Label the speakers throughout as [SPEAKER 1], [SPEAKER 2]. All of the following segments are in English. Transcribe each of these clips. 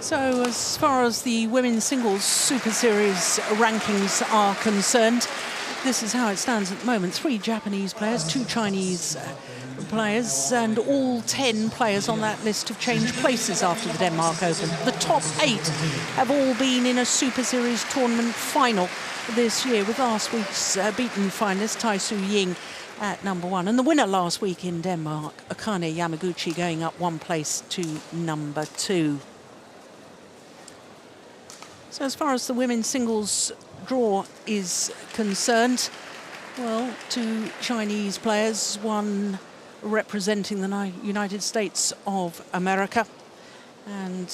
[SPEAKER 1] So as far as the women's singles Super Series rankings are concerned, this is how it stands at the moment. 3 Japanese players, 2 Chinese players, and all 10 players on that list have changed places after the Denmark Open. The top 8 have all been in a Super Series tournament final this year, with last week's beaten finalist Tai Tzu Ying at number 1. And the winner last week in Denmark, Akane Yamaguchi, going up 1 place to number 2. So as far as the women's singles draw is concerned, well, 2 Chinese players, 1 representing the United States of America, and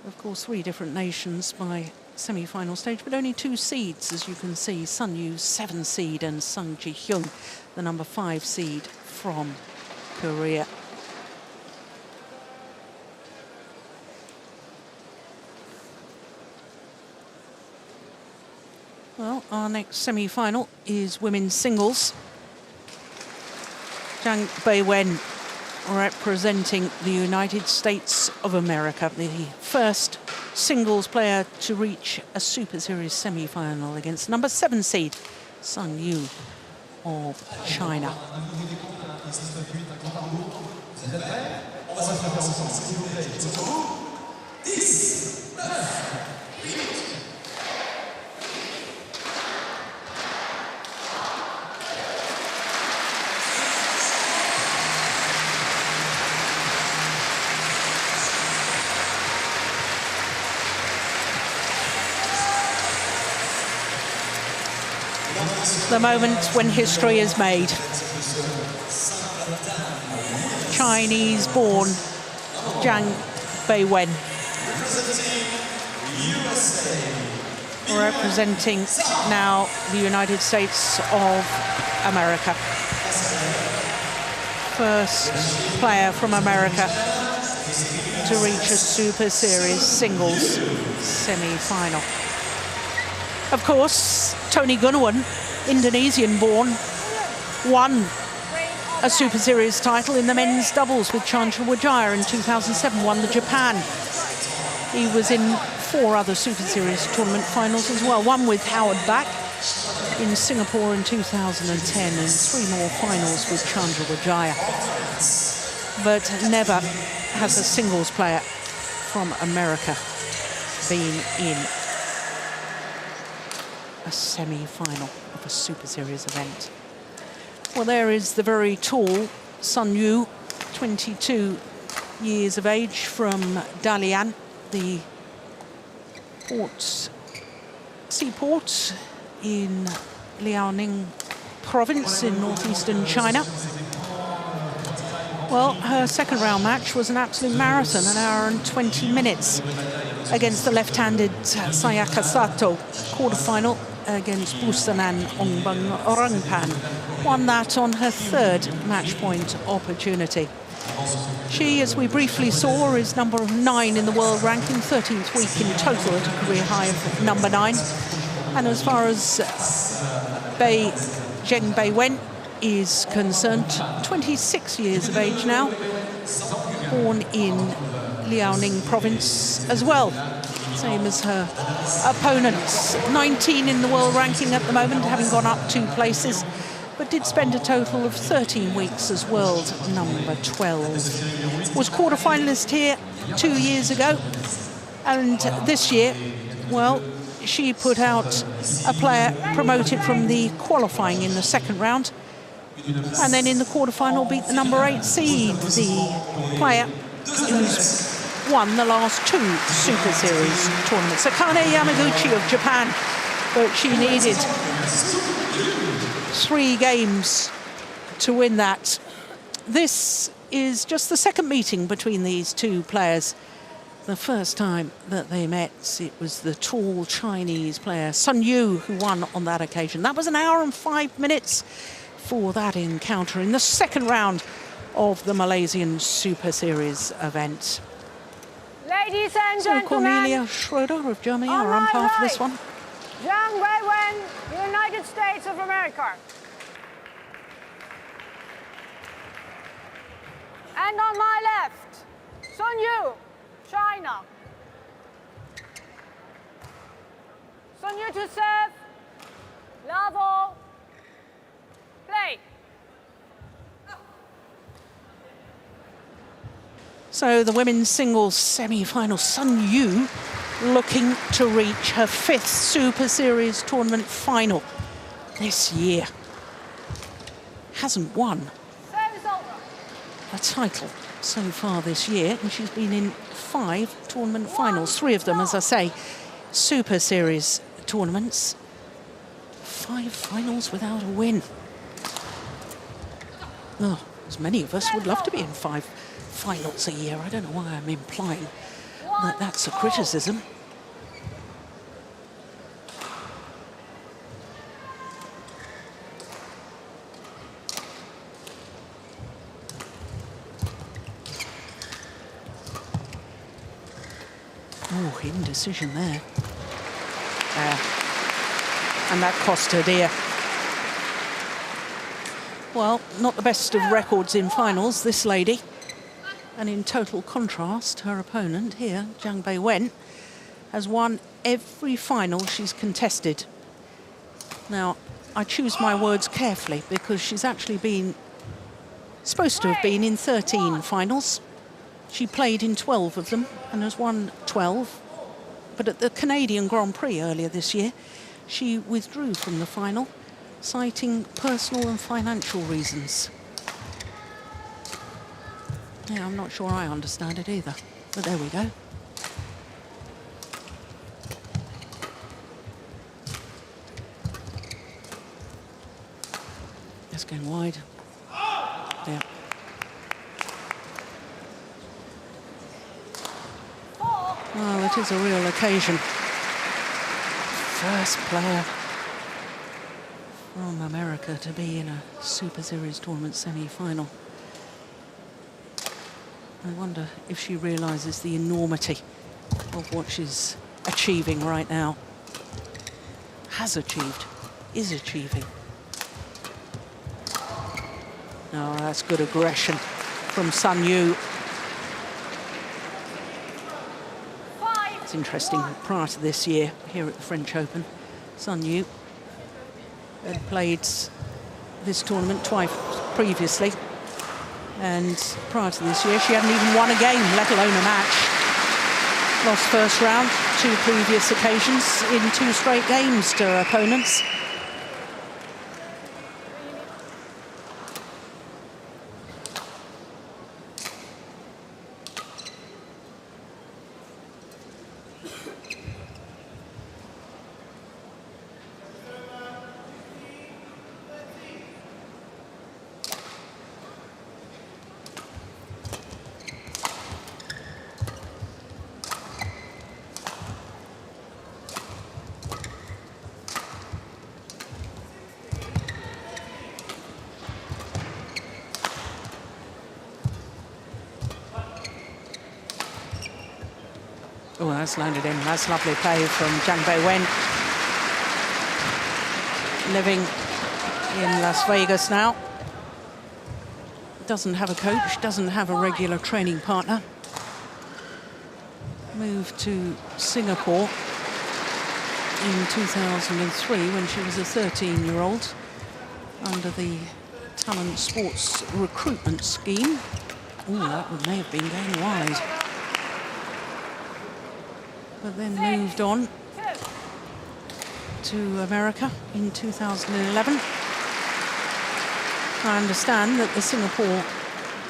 [SPEAKER 1] of course 3 different nations by semi-final stage, but only 2 seeds, as you can see. Sun Yu, 7 seed, and Sung Ji-hyun, the number 5 seed from Korea. Well, our next semi-final is women's singles. Zhang Beiwen representing the United States of America, the first singles player to reach a Super Series semi-final against number 7 seed Sun Yu of China. The moment when history is made. Chinese-born Zhang Beiwen representing now the United States of America. First player from America to reach a Super Series singles semi-final. Of course, Tony Gunawan, Indonesian-born, won a Super Series title in the men's doubles with Chandra Wijaya in 2007, won the Japan. He was in 4 other Super Series tournament finals as well, one with Howard Back in Singapore in 2010, and 3 more finals with Chandra Wijaya. But never has a singles player from America been in a semi-final of a Super Series event. Well, there is the very tall Sun Yu, 22 years of age, from Dalian, the seaport in Liaoning province in northeastern China. Well, her second round match was an absolute marathon, 1 hour and 20 minutes against the left-handed Sayaka Sato. Quarterfinal against Busanan Ongbang Orangpan. Won that on her 3rd match point opportunity. She, as we briefly saw, is number 9 in the world ranking, 13th week in total at a career high of number 9. And as far as Zhang Beiwen is concerned, 26 years of age now, born in Liaoning province as well, same as her opponents. 19 in the world ranking at the moment, having gone up 2 places, but did spend a total of 13 weeks as world number 12. Was quarter-finalist here 2 years ago, and this year, well, she put out a player promoted from the qualifying in the 2nd round, and then in the quarter-final beat the number 8 seed, the player who's won the last 2 Super Series tournaments. Akane Yamaguchi of Japan, but she needed 3 games to win that. This is just the 2nd meeting between these 2 players. The first time that they met, it was the tall Chinese player Sun Yu who won on that occasion. That was 1 hour and 5 minutes for that encounter in the 2nd round of the Malaysian Super Series event.
[SPEAKER 2] Ladies and gentlemen,
[SPEAKER 1] Cornelia Schroeder of Germany, our umpire for this one.
[SPEAKER 2] Zhang Beiwen, United States of America. And on my left, Sun Yu, China. Son Yu to serve. Love all. Play.
[SPEAKER 1] So the women's singles semi-final, Sun Yu looking to reach her 5th Super Series tournament final this year. Hasn't won a title so far this year, and she's been in 5 tournament finals, 3 of them, as I say, Super Series tournaments. 5 finals without a win. Oh, as many of us would love to be in 5 finals a year. I don't know why I'm implying that that's a criticism. Oh, indecision there. And that cost her dear. Well, not the best of records in finals, this lady. And in total contrast, her opponent here, Zhang Beiwen, has won every final she's contested. Now, I choose my words carefully because she's actually supposed to have been in 13 finals. She played in 12 of them and has won 12. But at the Canadian Grand Prix earlier this year, she withdrew from the final, citing personal and financial reasons. Yeah, I'm not sure I understand it either, but there we go. Just going wide. Yeah. Well, it is a real occasion. First player from America to be in a Super Series tournament semi-final. I wonder if she realises the enormity of what she's achieving right now. Has achieved, is achieving. Oh, that's good aggression from Sun Yu. It's interesting, prior to this year, here at the French Open, Sun Yu had played this tournament twice previously. And prior to this year, she hadn't even won a game, let alone a match. Lost first round, 2 previous occasions in 2 straight games to her opponents. Oh, that's landed in. That's lovely play from Zhang Beiwen. Living in Las Vegas now. Doesn't have a coach, doesn't have a regular training partner. Moved to Singapore in 2003 when she was a 13-year-old under the Talent Sports Recruitment Scheme. Oh, that may have been going wide. But then moved on to America in 2011. I understand that the Singapore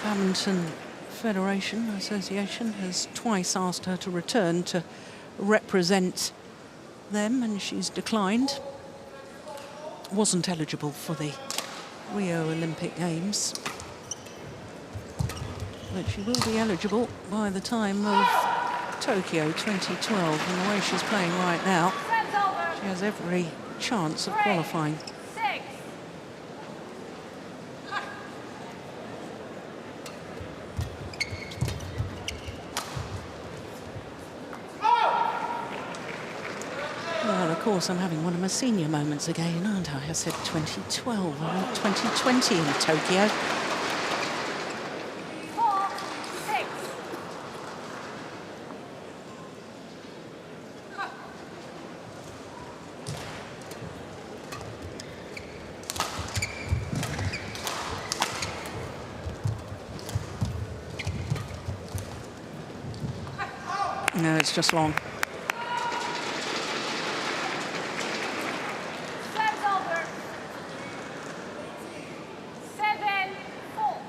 [SPEAKER 1] Badminton Federation Association has twice asked her to return to represent them, and she's declined. Wasn't eligible for the Rio Olympic Games. But she will be eligible by the time of Tokyo 2012, and the way she's playing right now, she has every chance of qualifying. Well, of course, I'm having one of my senior moments again, aren't I? I said 2012, I meant 2020 in Tokyo. No, it's just long.
[SPEAKER 2] Serves over. 7-4.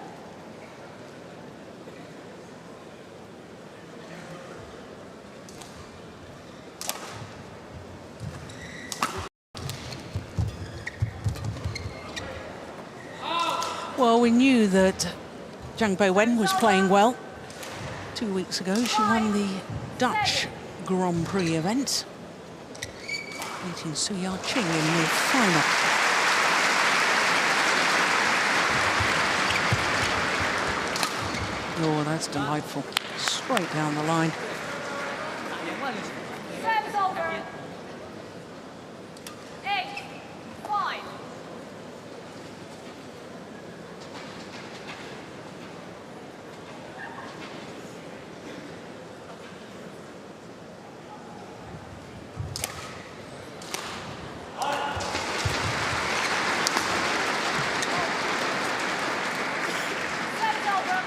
[SPEAKER 1] Well, we knew that Zhang Beiwen was playing well. 2 weeks ago, she won the Dutch Grand Prix event, beating Su Ya Qing in the final. Oh, that's delightful. Straight down the line.
[SPEAKER 2] Serves over. 8-5. Serves over.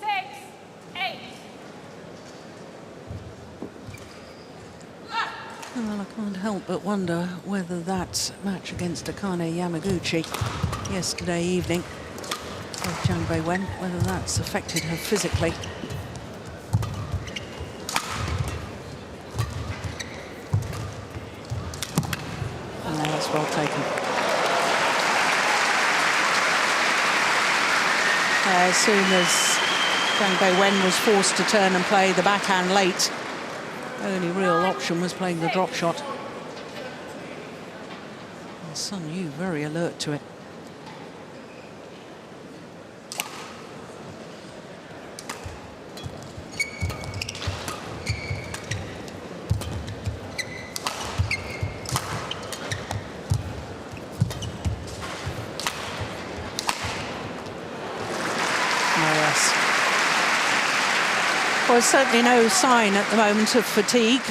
[SPEAKER 2] 6-8.
[SPEAKER 1] Well, I can't help but wonder whether that match against Akane Yamaguchi yesterday evening of Zhang Beiwen, whether that's affected her physically. And that's well taken. As soon as Zhang Beiwen was forced to turn and play the backhand late, only real option was playing the drop shot. And Sun Yu very alert to it. Well, there's certainly no sign at the moment of fatigue,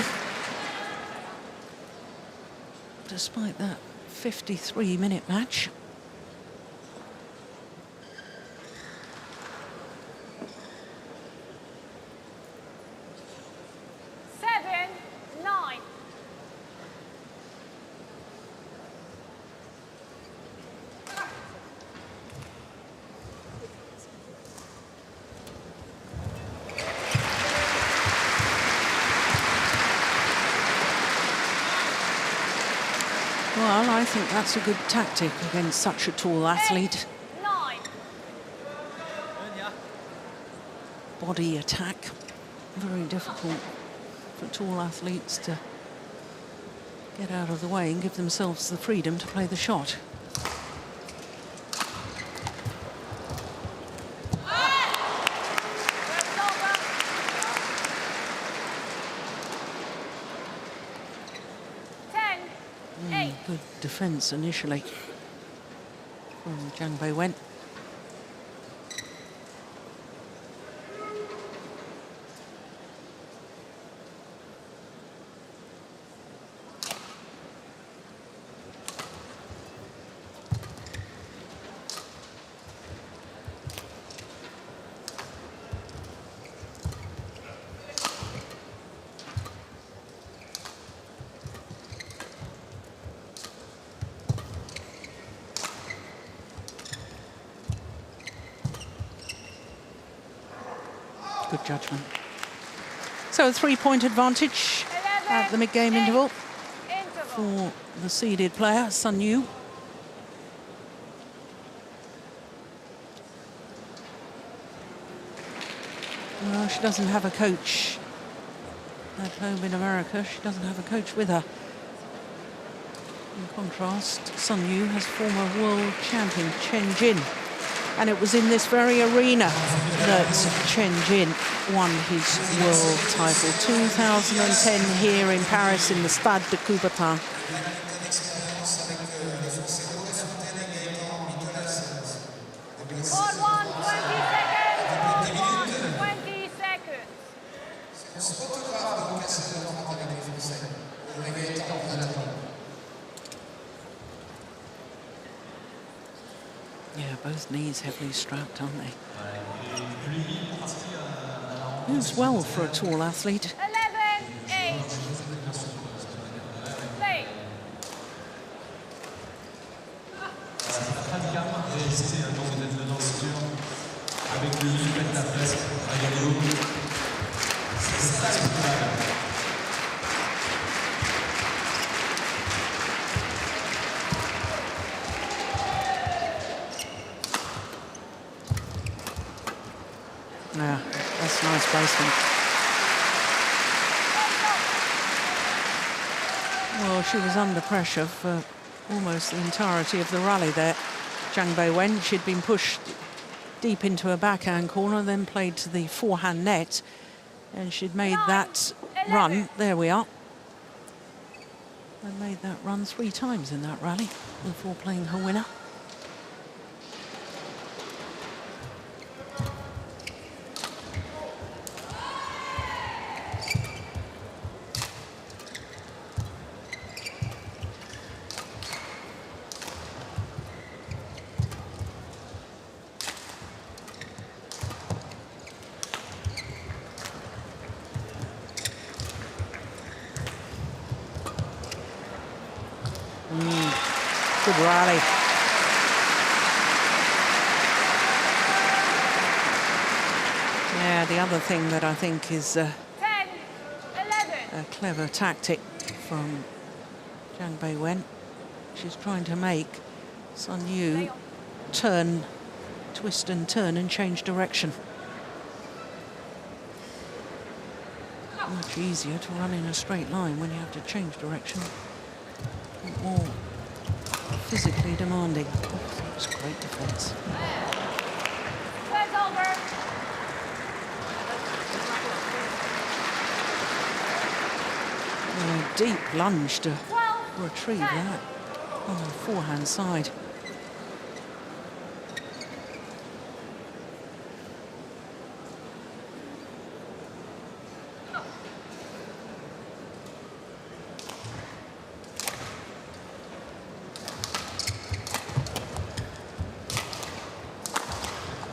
[SPEAKER 1] despite that 53-minute match. Well, I think that's a good tactic against such a tall athlete.
[SPEAKER 2] 9.
[SPEAKER 1] Body attack, very difficult for tall athletes to get out of the way and give themselves the freedom to play the shot. Good defense initially from Zhang Beiwen. Good judgment. So a 3-point advantage at the mid-game interval for the seeded player, Sun Yu. Well, she doesn't have a coach at home in America. She doesn't have a coach with her. In contrast, Sun Yu has former world champion Chen Jin. And it was in this very arena that Chen Jin won his world title. 2010 here in Paris in the Stade de Coubertin.
[SPEAKER 2] Court 1, 20 seconds. Court 1, 20 seconds.
[SPEAKER 1] Yeah, both knees heavily strapped, aren't they? Moves well for a tall athlete.
[SPEAKER 2] 11-8. Play.
[SPEAKER 1] Yeah, that's nice placement. Well, she was under pressure for almost the entirety of the rally there. Zhang Beiwen, she'd been pushed deep into her backhand corner, then played to the forehand net, and she'd made that run. There we are. And made that run 3 times in that rally before playing her winner. Good rally. Yeah, the other thing that I think is
[SPEAKER 2] 10-11.
[SPEAKER 1] a clever tactic from Zhang Beiwen. She's trying to make Sun Yu turn, twist and turn and change direction. Much easier to run in a straight line when you have to change direction. More physically demanding. Oh, that was great defense.
[SPEAKER 2] Set's over.
[SPEAKER 1] A deep lunge to retrieve that on the forehand side.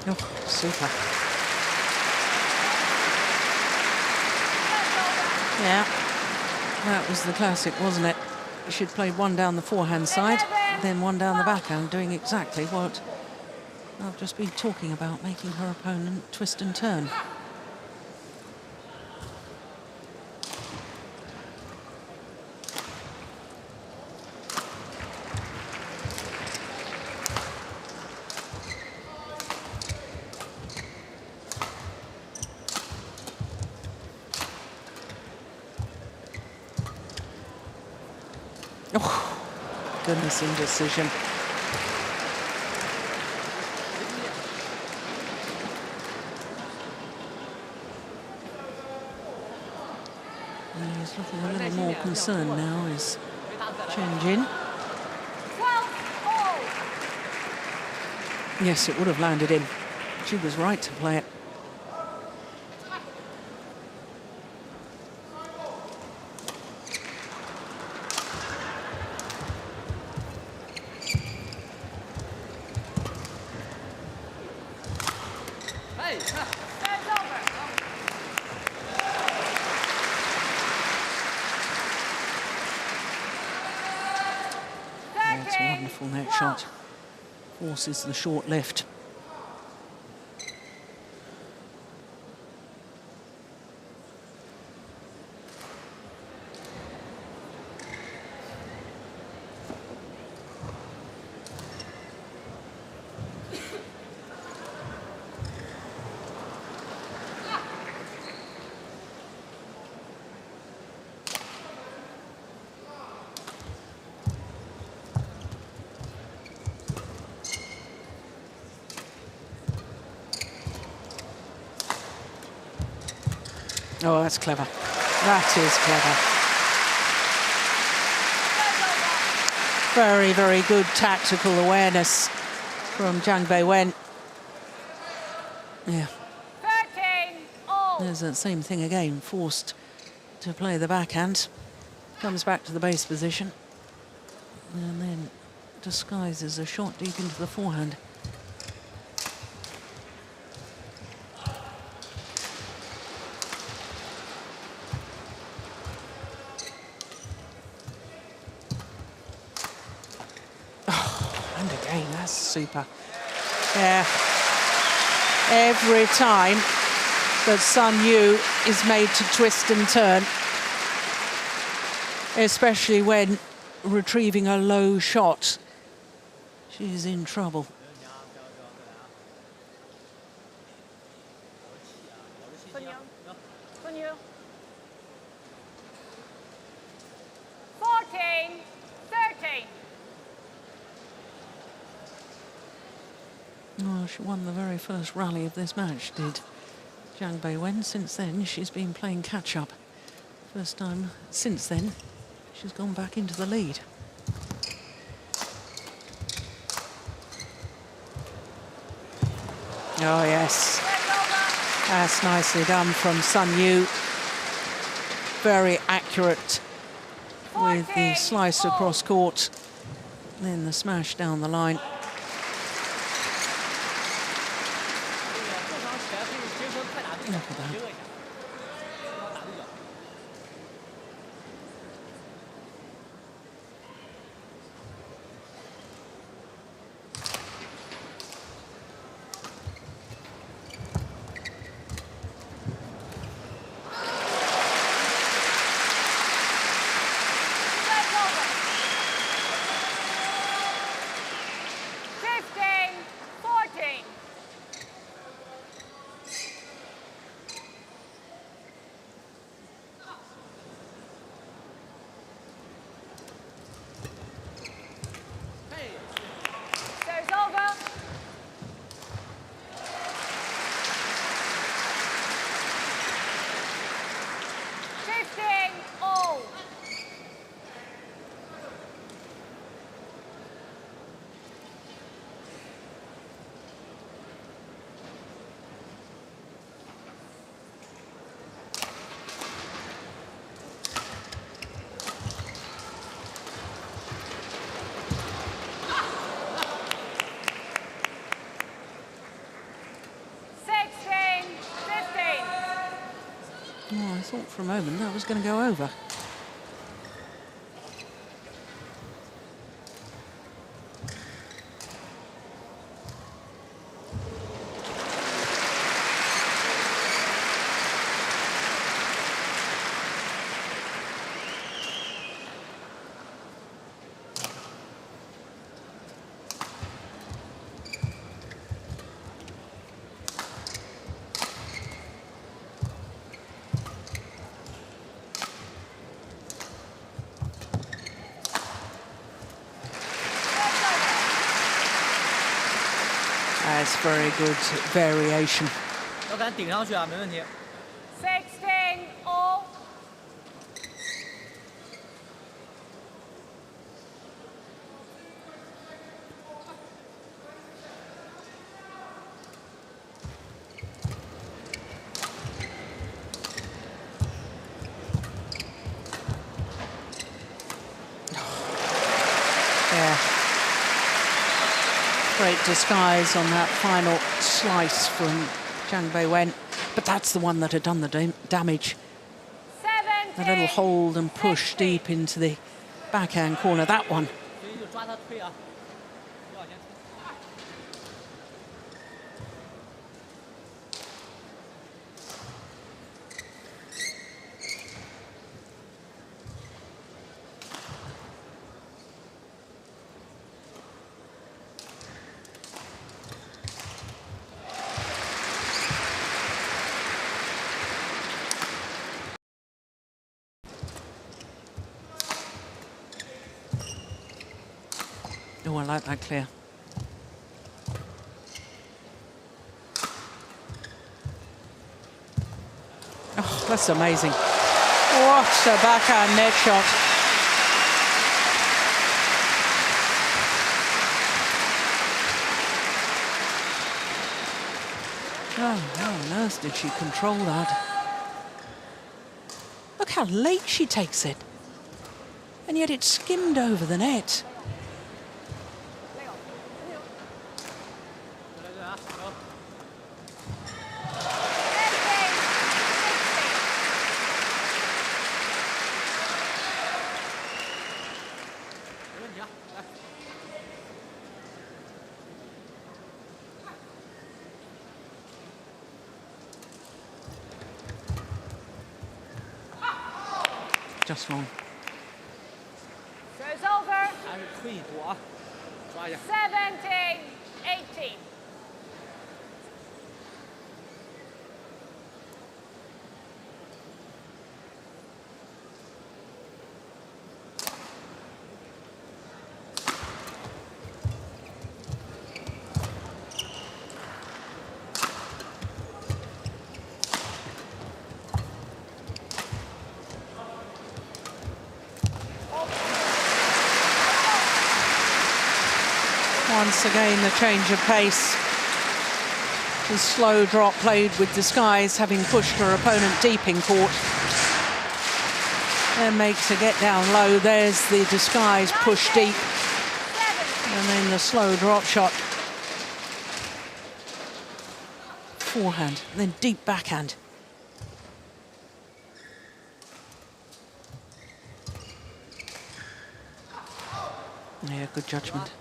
[SPEAKER 1] Oh, super. Yeah, that was the classic, wasn't it? She'd played one down the forehand side, then one down the backhand, doing exactly what I've just been talking about, making her opponent twist and turn. Oh, goodness, indecision. And he's looking a little more concerned now, is Chen Jin.
[SPEAKER 2] 12-all.
[SPEAKER 1] Yes, it would have landed in. She was right to play it.
[SPEAKER 2] Set's over.
[SPEAKER 1] That's a wonderful net shot. Forces the short lift. Oh, that's clever. That is clever. Very, very good tactical awareness from Zhang Beiwen. Yeah.
[SPEAKER 2] 13-all.
[SPEAKER 1] There's that same thing again, forced to play the backhand. Comes back to the base position. And then disguises a shot deep into the forehand. again, that's super. Yeah. Every time that Sun Yu is made to twist and turn, especially when retrieving a low shot, she's in trouble.
[SPEAKER 2] Sun Yu. 14-13.
[SPEAKER 1] Oh, she won the very first rally of this match, did Zhang Beiwen. Since then, she's been playing catch-up. First time since then, she's gone back into the lead. Oh, yes. That's nicely done from Sun Yu. Very accurate with the slice across court. Then the smash down the line. Look at that. Oh, I thought for a moment that was going to go over. That's very good variation.
[SPEAKER 3] 要敢顶上去啊，没问题。
[SPEAKER 2] 16-all.
[SPEAKER 1] Yeah. Great disguise on that final slice from Zhang Beiwen, but that's the one that had done the damage. A little hold and push deep into the backhand corner, that one. Oh, I like that clear. Oh, that's amazing. What a backhand net shot. Oh, how on earth did she control that? Look how late she takes it. And yet it skimmed over the net. just long.
[SPEAKER 2] Show's over.
[SPEAKER 3] 还是推一躲啊，抓一下。
[SPEAKER 2] 17-18.
[SPEAKER 1] Once again, the change of pace. The slow drop played with disguise, having pushed her opponent deep in court. Then makes her get down low. There's the disguise push deep. And then the slow drop shot. Forehand, then deep backhand. Yeah, good judgment.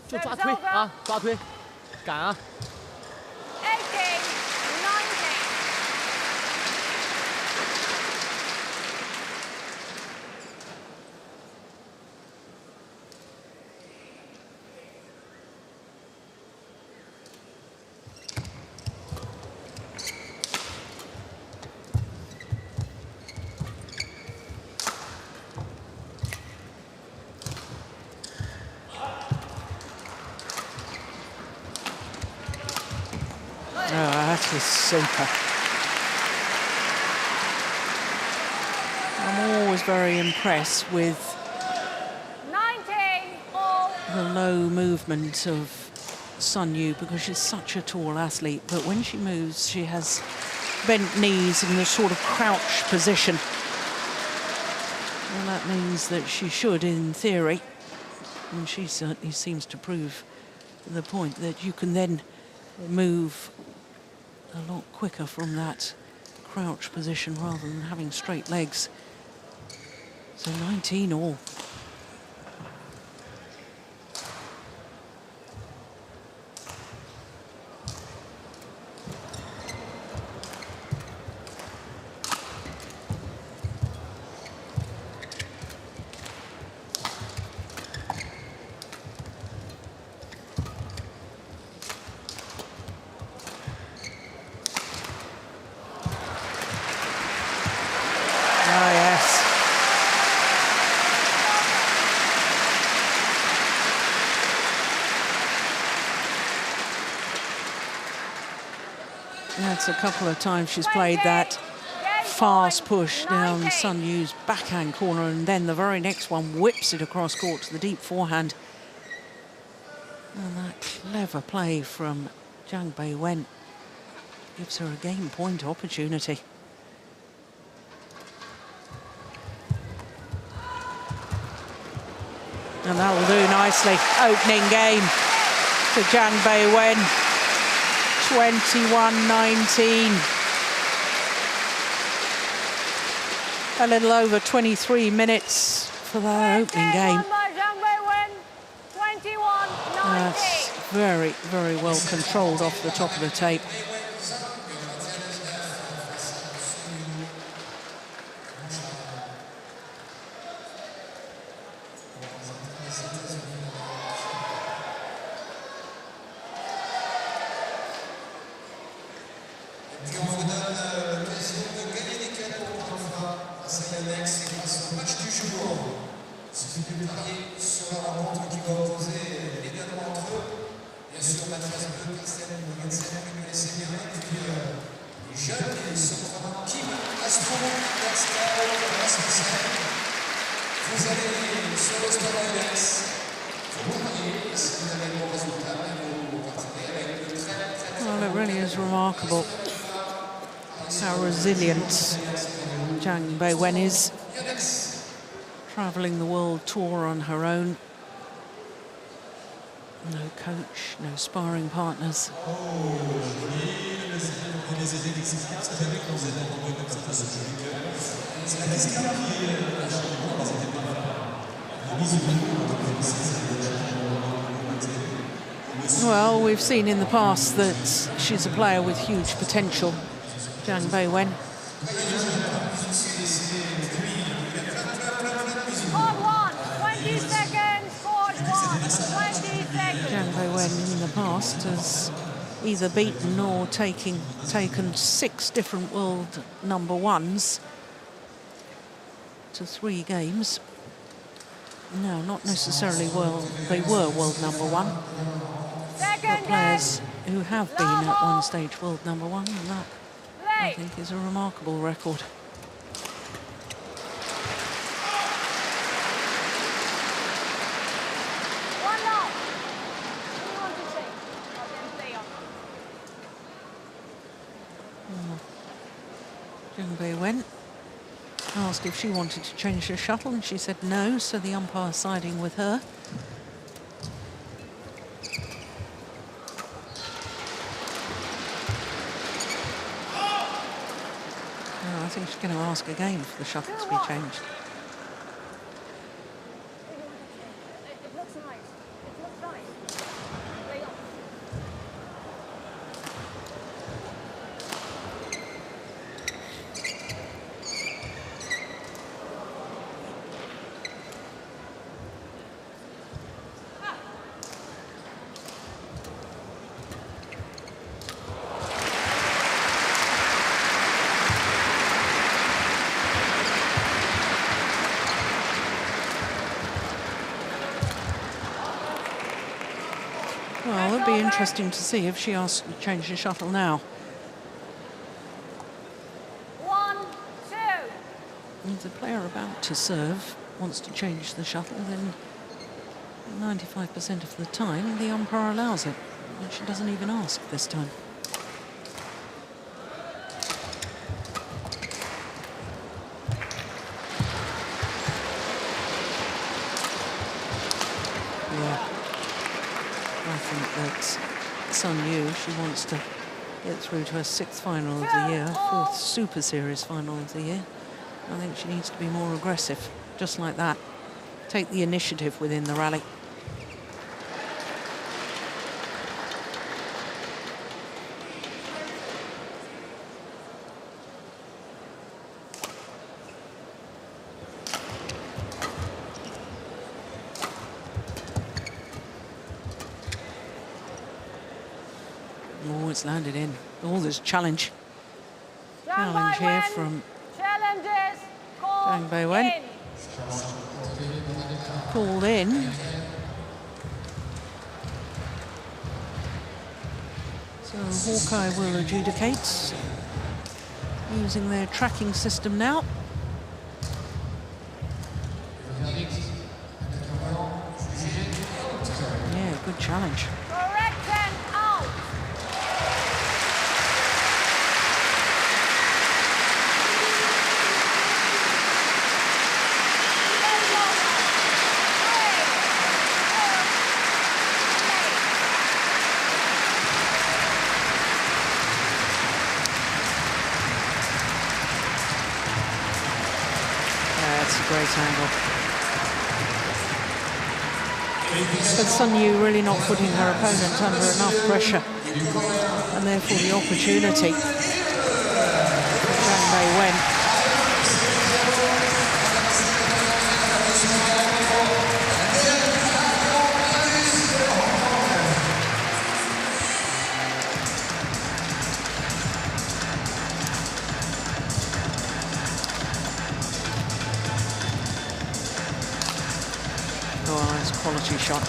[SPEAKER 3] 就抓推啊，抓推，赶啊！
[SPEAKER 2] 18-19.
[SPEAKER 1] Oh, that is super. I'm always very impressed with
[SPEAKER 2] 19 all.
[SPEAKER 1] the low movement of Sun Yu because she's such a tall athlete, but when she moves, she has bent knees in the sort of crouch position. And that means that she should, in theory, and she certainly seems to prove the point, that you can then move a lot quicker from that crouch position rather than having straight legs. So 19 all. Ah, yes. That's a couple of times she's played that fast push down Sun Yu's backhand corner, and then the very next one whips it across court to the deep forehand. And that clever play from Zhang Beiwen gives her a game point opportunity. And that will do nicely. Opening game to Zhang Beiwen. 21-19. A little over 23 minutes for that opening game.
[SPEAKER 2] Zhang Beiwen, 21-19.
[SPEAKER 1] That's very, very well controlled off the top of the tape.
[SPEAKER 4] Puis on vous donne l'occasion de gagner des cadeaux encore une fois grâce à Yonex et grâce au match du jour. Il suffit de parier sur la rencontre qui va opposer les deux entre eux. Bien sûr, Mathias Bleu, Christian Mogensen, que vous connaissez bien, et puis les jeunes et surprenants Kim Astro, Pascal, Rasmussen. Vous allez sur le store Yonex, vous pariez, et si vous avez le bon résultat, vous partez avec le très.
[SPEAKER 1] Well, it really is remarkable how resilient Zhang Beiwen is, travelling the world tour on her own. No coach, no sparring partners. Well, we've seen in the past that she's a player with huge potential, Zhang Beiwen.
[SPEAKER 2] Squad 1, 20 seconds. Squad 1, 20 seconds.
[SPEAKER 1] Zhang Beiwen in the past has either beaten or taken 6 different world number ones to 3 games. No, not necessarily world. They were world number 1.
[SPEAKER 2] Second
[SPEAKER 1] Players who have been at one stage world number 1, and that I
[SPEAKER 2] late.
[SPEAKER 1] think is a remarkable record.
[SPEAKER 2] One love. What do you want to say? I'll then play on.
[SPEAKER 1] Zhang Beiwen asked if she wanted to change the shuttle, and she said no, so the umpire siding with her. I think she's going to ask again for the shuttle to be changed.
[SPEAKER 2] It looks nice. It looks nice. Play on.
[SPEAKER 1] Well, it'd be interesting to see if she asks to change the shuttle now.
[SPEAKER 2] 1, 2.
[SPEAKER 1] If the player about to serve wants to change the shuttle, then 95% of the time the umpire allows it. And she doesn't even ask this time. Yeah. I think that Sun Yu, she wants to get through to her 6th final of the year, 4th Super Series final of the year. I think she needs to be more aggressive, just like that. Take the initiative within the rally. Oh, it's landed in. Oh, there's a challenge. Challenge here from
[SPEAKER 2] Challenges called
[SPEAKER 1] Zhang Beiwen.
[SPEAKER 2] in.
[SPEAKER 1] Called in. So Hawkeye will adjudicate using their tracking system now. Yeah, good challenge.
[SPEAKER 2] Correct and out.
[SPEAKER 1] That's a great angle. But Sun Yu really not putting her opponent under enough pressure, and therefore the opportunity for Zhang Beiwen. Oh, nice quality shot.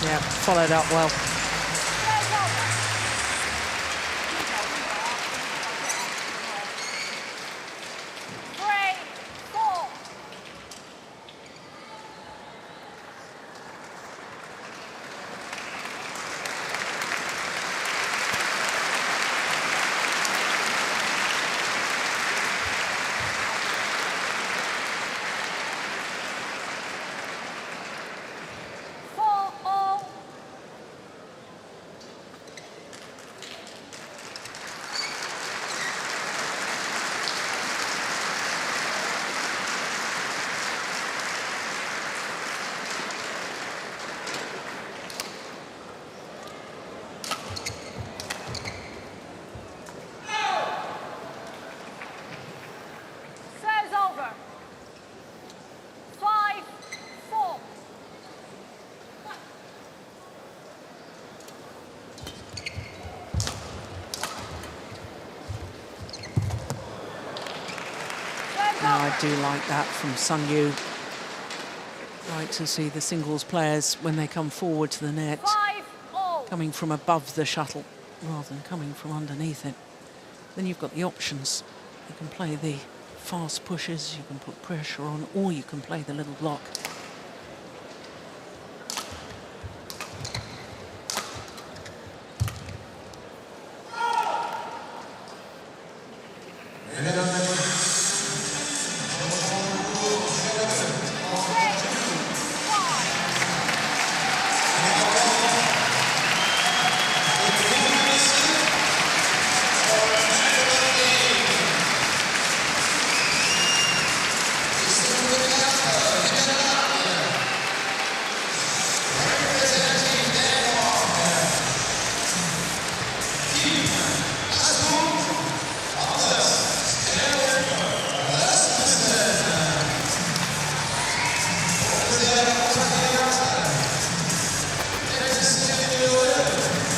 [SPEAKER 1] Yeah, followed up well.
[SPEAKER 2] 3, 4.
[SPEAKER 1] do like that from Sun Yu. Like to see the singles players, when they come forward to the net,
[SPEAKER 2] 5-all.
[SPEAKER 1] coming from above the shuttle rather than coming from underneath it. Then you've got the options. You can play the fast pushes, you can put pressure on, or you can play the little block.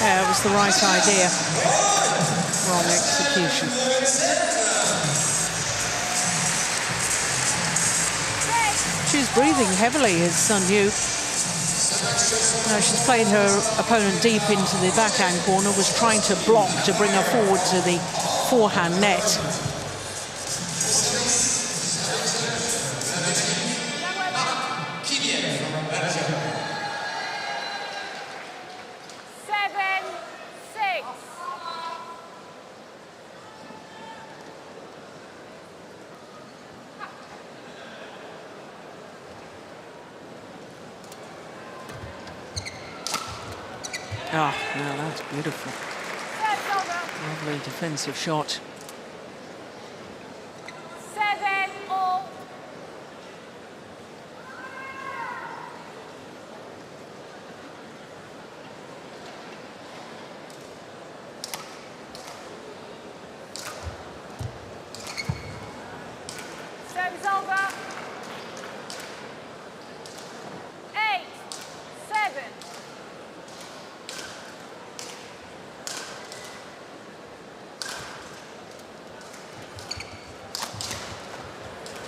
[SPEAKER 1] Yeah, it was the right idea. Wrong execution. She's breathing heavily, is Sun Yu. No, she's played her opponent deep into the backhand corner, was trying to block to bring her forward to the forehand net.
[SPEAKER 2] 7-6.
[SPEAKER 1] Ah, yeah, that's beautiful.
[SPEAKER 2] That's over.
[SPEAKER 1] Lovely defensive shot.
[SPEAKER 2] 7-all. Service over. 8-7.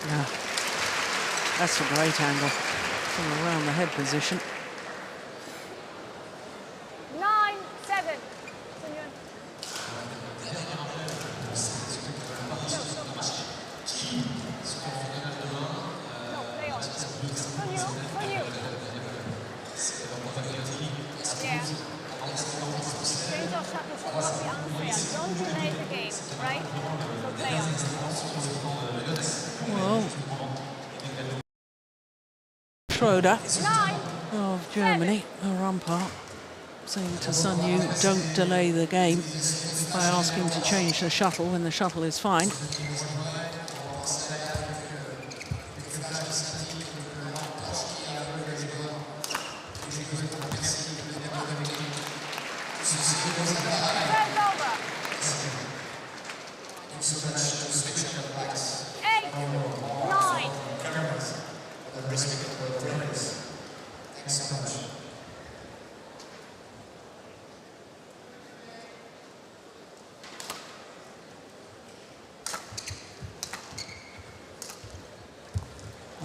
[SPEAKER 1] Yeah, that's a great angle from around the head position.
[SPEAKER 2] 9-7. No, play on. For you, for you. Yeah. Change of shuttle should not be unfair. Don't delay the game, right? So play on.
[SPEAKER 1] Well, Schroeder
[SPEAKER 2] 9.
[SPEAKER 1] of Germany, her umpire, saying to Sun Yu, don't delay the game by asking to change the shuttle when the shuttle is fine.
[SPEAKER 2] Serve over. 8-9.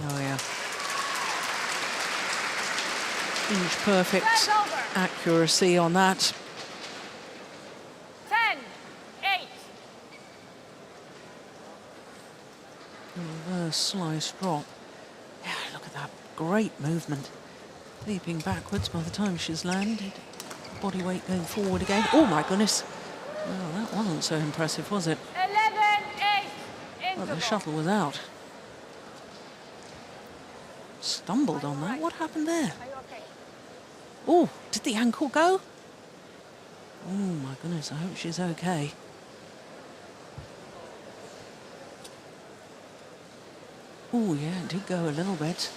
[SPEAKER 1] Oh yeah. Inch perfect
[SPEAKER 2] Serve over.
[SPEAKER 1] accuracy on that.
[SPEAKER 2] 10-8.
[SPEAKER 1] Reverse slice drop. Yeah, look at that. Great movement. Leaping backwards by the time she's landed. Body weight going forward again. Oh my goodness. Well, that wasn't so impressive, was it?
[SPEAKER 2] 11-8.
[SPEAKER 1] But the shuttle was out. Stumbled on that. What happened there?
[SPEAKER 2] Are you okay?
[SPEAKER 1] Oh, did the ankle go? Oh my goodness, I hope she's okay. Oh yeah, it did go a little bit.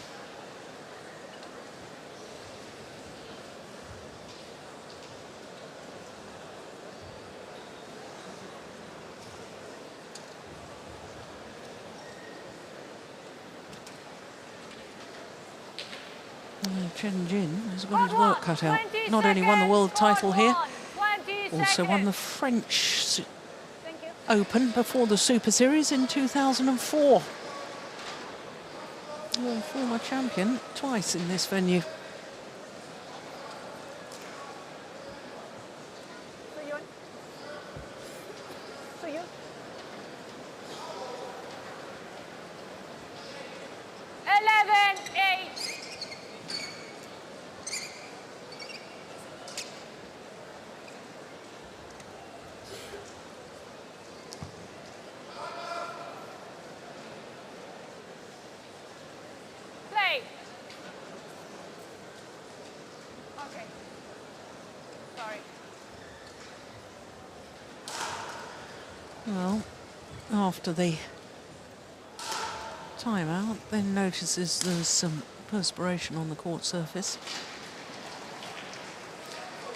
[SPEAKER 1] Chen Jin has got his work cut out. Not only won the world title here, also won the French
[SPEAKER 2] Thank you.
[SPEAKER 1] Open before the Super Series in 2004. former champion twice in this venue. Well, after the timeout, then notices there's some perspiration on the court surface.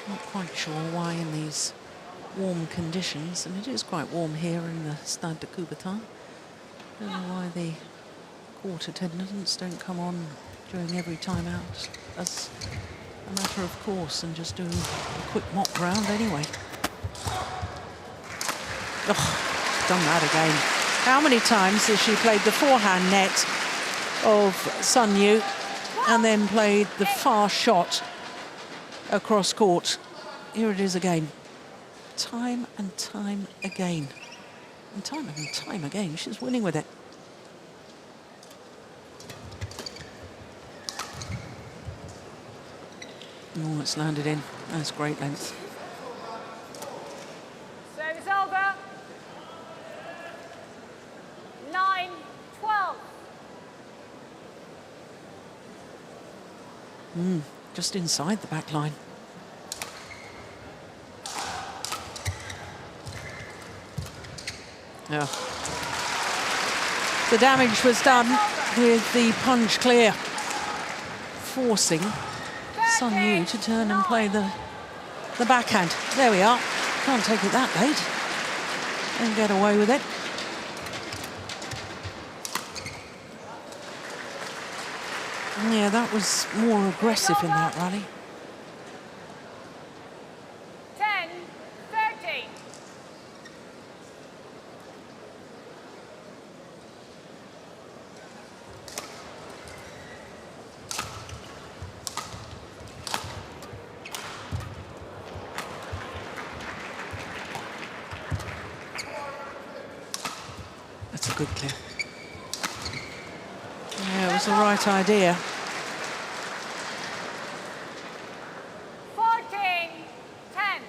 [SPEAKER 1] Not quite sure why in these warm conditions, and it is quite warm here in the Stade de Coubertin. Don't know why the court attendants don't come on during every timeout as a matter of course and just do a quick mop round anyway. Oh, done that again. How many times has she played the forehand net of Sun Yu and then played the far shot across court? Here it is again. Time and time again. And time again, she's winning with it. Oh, it's landed in. That's great length.
[SPEAKER 2] Service over. 9-12.
[SPEAKER 1] Just inside the back line. Yeah. The damage was done with the punch clear, forcing Sun Yu to turn and play the backhand. There we are. Can't take it that late and get away with it. Yeah, that was more aggressive in that rally.
[SPEAKER 2] 10-13.
[SPEAKER 1] That's a good clear. Yeah, it was the right idea.
[SPEAKER 2] 14-10.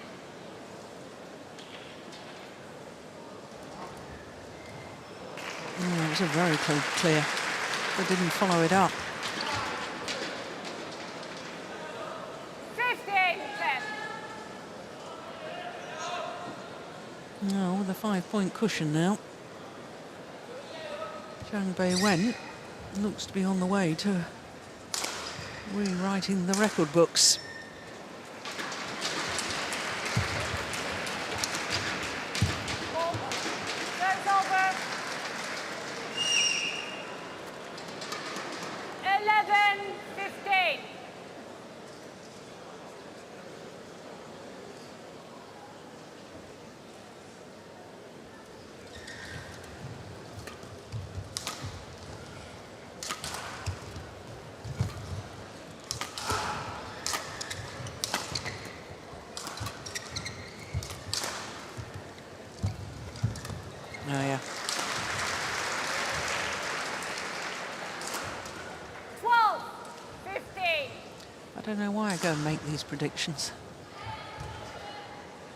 [SPEAKER 1] It was a very close clear, but didn't follow it up.
[SPEAKER 2] 15-10.
[SPEAKER 1] No, with a 5-point cushion now. Zhang Beiwen looks to be on the way to rewriting the record books.
[SPEAKER 2] Service over. 11-15.
[SPEAKER 1] Oh, yeah.
[SPEAKER 2] 12-15.
[SPEAKER 1] I don't know why I go and make these predictions.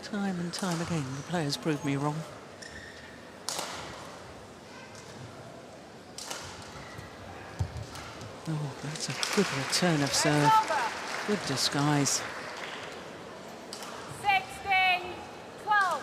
[SPEAKER 1] Time and time again, the players prove me wrong. Oh, that's a good return of serve. Good disguise.
[SPEAKER 2] 16-12.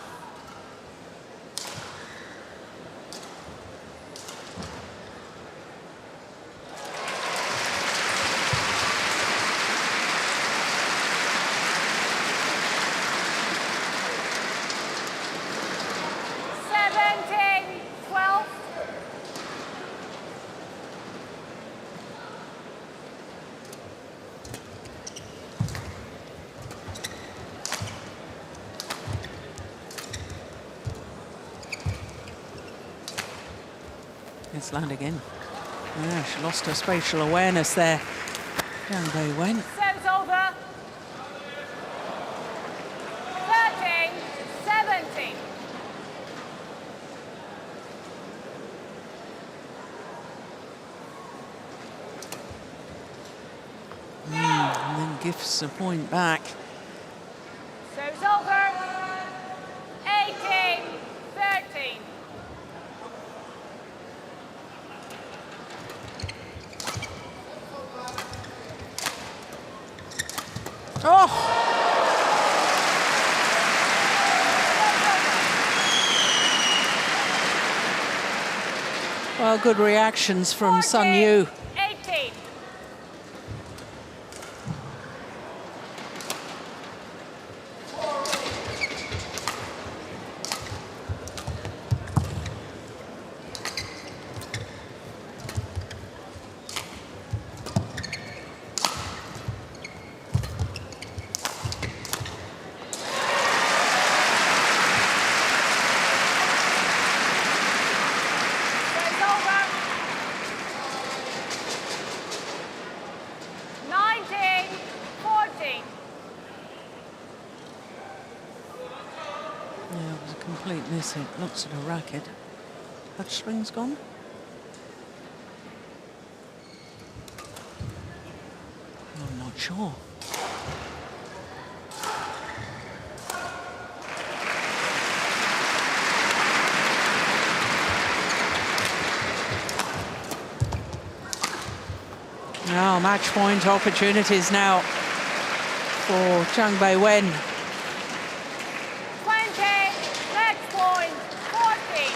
[SPEAKER 1] It's landing in. Yeah, she lost her spatial awareness there. Zhang Beiwen.
[SPEAKER 2] Serves over. 13-17.
[SPEAKER 1] And then gifts a point back.
[SPEAKER 2] Serves over. 18-13.
[SPEAKER 1] Oh! Well, good reactions from Sun Yu.
[SPEAKER 2] 18. Serves over. 19-14.
[SPEAKER 1] Yeah, it was a complete miss. It looks at a racket. Touch string's gone. I'm not sure. Now match point opportunities now for Zhang Beiwen.
[SPEAKER 2] 20. Next point. 14.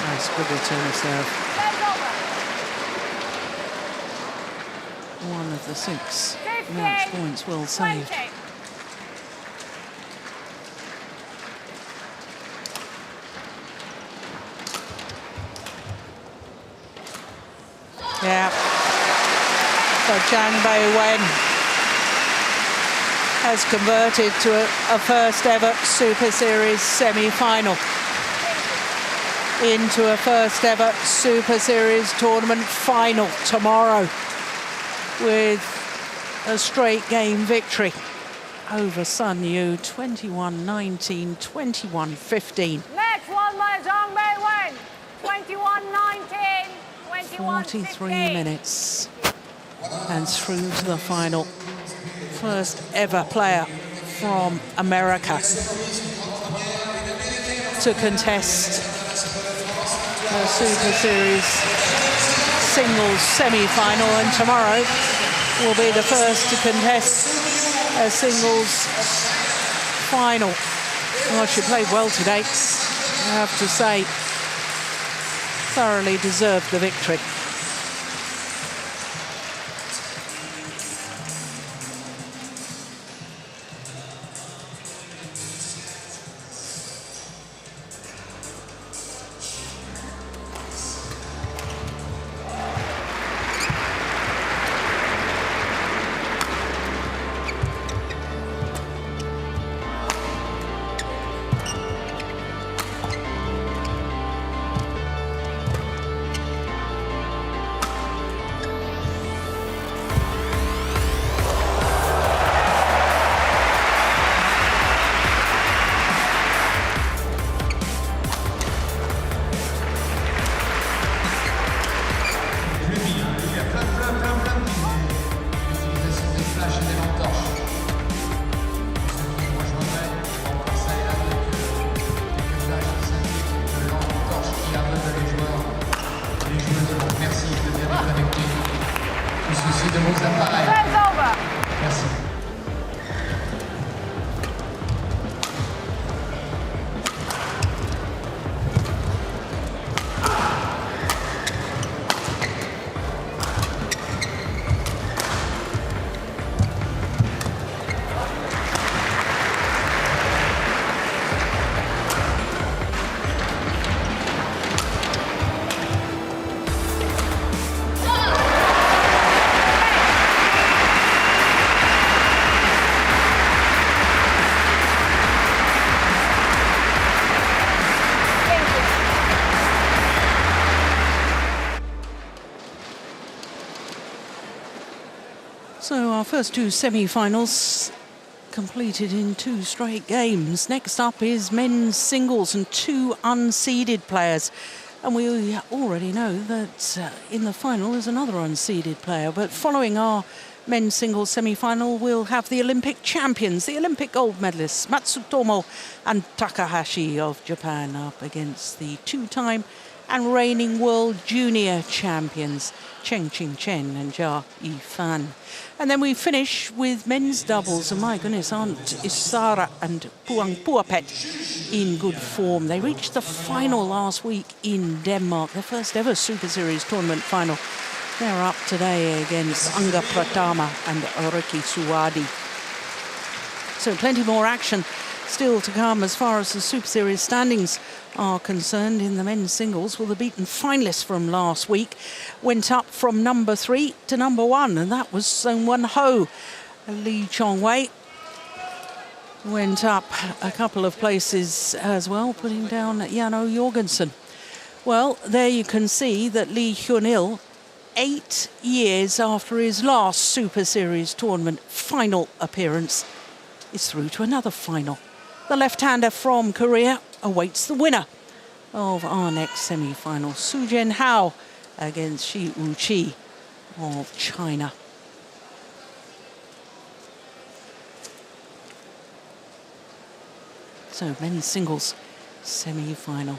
[SPEAKER 1] Nice, good return of serve.
[SPEAKER 2] Serves over.
[SPEAKER 1] One of the 6
[SPEAKER 2] 15,
[SPEAKER 1] match points well saved.
[SPEAKER 2] 20.
[SPEAKER 1] Yeah. So Zhang Beiwen has converted to a first ever Super Series semi-final. Into a first ever Super Series tournament final tomorrow with a straight game victory over Sun Yu, 21-19, 21-15.
[SPEAKER 2] Next one by Zhang Beiwen. 21-19, 21-15.
[SPEAKER 1] 43 minutes and through to the final. First ever player from America to contest the Super Series singles semi-final, and tomorrow will be the first to contest a singles final. Well, she played well today, I have to say. Thoroughly deserved the victory.
[SPEAKER 2] Serves over.
[SPEAKER 4] Merci.
[SPEAKER 1] So our first two semi-finals completed in 2 straight games. Next up is men's singles and 2 unseeded players. And we already know that in the final is another unseeded player. But following our men's singles semi-final, we'll have the Olympic champions, the Olympic gold medalists, Matsutomo and Takahashi of Japan, up against the 2-time and reigning world junior champions, Cheng Qing-chen and Jia Yifan. And then we finish with men's doubles, and my goodness, aren't Isara and Puang Puapet in good form? They reached the final last week in Denmark, their first ever Super Series tournament final. They're up today against Anga Pratama and Riki Suwadi. So plenty more action still to come as far as the Super Series standings are concerned. In the men's singles, well, the beaten finalists from last week went up from number 3 to number 1, and that was Seung-won Ho. Lee Chong-wei went up a couple of places as well, putting down Jano Jorgensen. Well, there you can see that Lee Hyun-il, 8 years after his last Super Series tournament final appearance, is through to another final. The left-hander from Korea awaits the winner of our next semi-final, Su Jian-hao against Shi Wuqi of China. So men's singles semi-final.